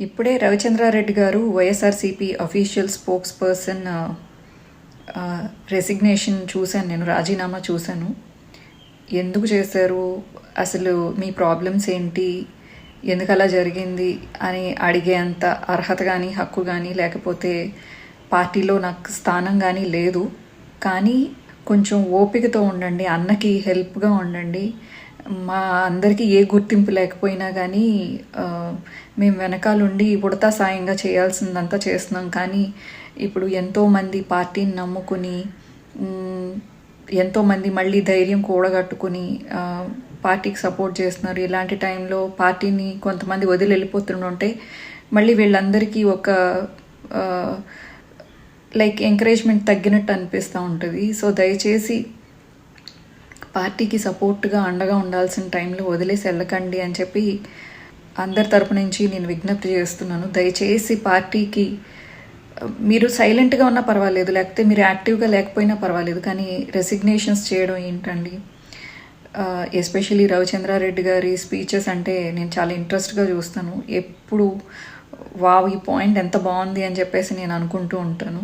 ఇప్పుడే రవిచంద్రారెడ్డి గారు YSRCP official spokes person resignation చూశాను, నేను రాజీనామా చూశాను. ఎందుకు చేశారు, అసలు మీ ప్రాబ్లమ్స్ ఏంటి, ఎందుకు అలా జరిగింది అని అడిగేంత అర్హత కానీ హక్కు కానీ లేకపోతే పార్టీలో నాకు స్థానం కానీ లేదు. కానీ కొంచెం ఓపికతో ఉండండి, అన్నకి హెల్ప్గా ఉండండి. మా అందరికీ ఏ గుర్తింపు లేకపోయినా కానీ మేము వెనకాలండి ఉడతా సాయంగా చేయాల్సిందంతా చేస్తున్నాం. కానీ ఇప్పుడు ఎంతోమంది పార్టీని నమ్ముకుని ఎంతోమంది మళ్ళీ ధైర్యం కూడగట్టుకుని పార్టీకి సపోర్ట్ చేస్తున్నారు. ఇలాంటి టైంలో పార్టీని కొంతమంది వదిలి వెళ్ళిపోతుంటే మళ్ళీ వీళ్ళందరికీ ఒక లైక్ ఎంకరేజ్మెంట్ తగ్గినట్టు అనిపిస్తూ ఉంటుంది. సో దయచేసి పార్టీకి సపోర్ట్గా అండగా ఉండాల్సిన టైంలో వదిలేసి వెళ్ళకండి అని చెప్పి అందరి తరపు నుంచి నేను విజ్ఞప్తి చేస్తున్నాను. దయచేసి పార్టీకి మీరు సైలెంట్గా ఉన్నా పర్వాలేదు, లేకపోతే మీరు యాక్టివ్గా లేకపోయినా పర్వాలేదు, కానీ రెసిగ్నేషన్స్ చేయడం ఏంటండి. ఎస్పెషలీ రవిచంద్రారెడ్డి గారి స్పీచెస్ అంటే నేను చాలా ఇంట్రెస్ట్గా చూస్తాను. ఎప్పుడు వావ్ ఈ పాయింట్ ఎంత బాగుంది అని చెప్పేసి నేను అనుకుంటూ ఉంటాను.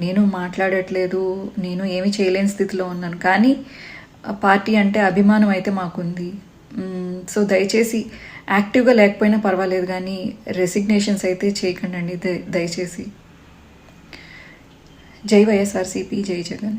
నేను మాట్లాడట్లేదు, నేను ఏమీ చేయలేని స్థితిలో ఉన్నాను, కానీ పార్టీ అంటే అభిమానం అయితే మాకుంది. సో దయచేసి యాక్టివ్గా లేకపోయినా పర్వాలేదు, కానీ రెసిగ్నేషన్స్ అయితే చేయకండి దయచేసి. జై వైఎస్ఆర్సీపీ, జై జగన్.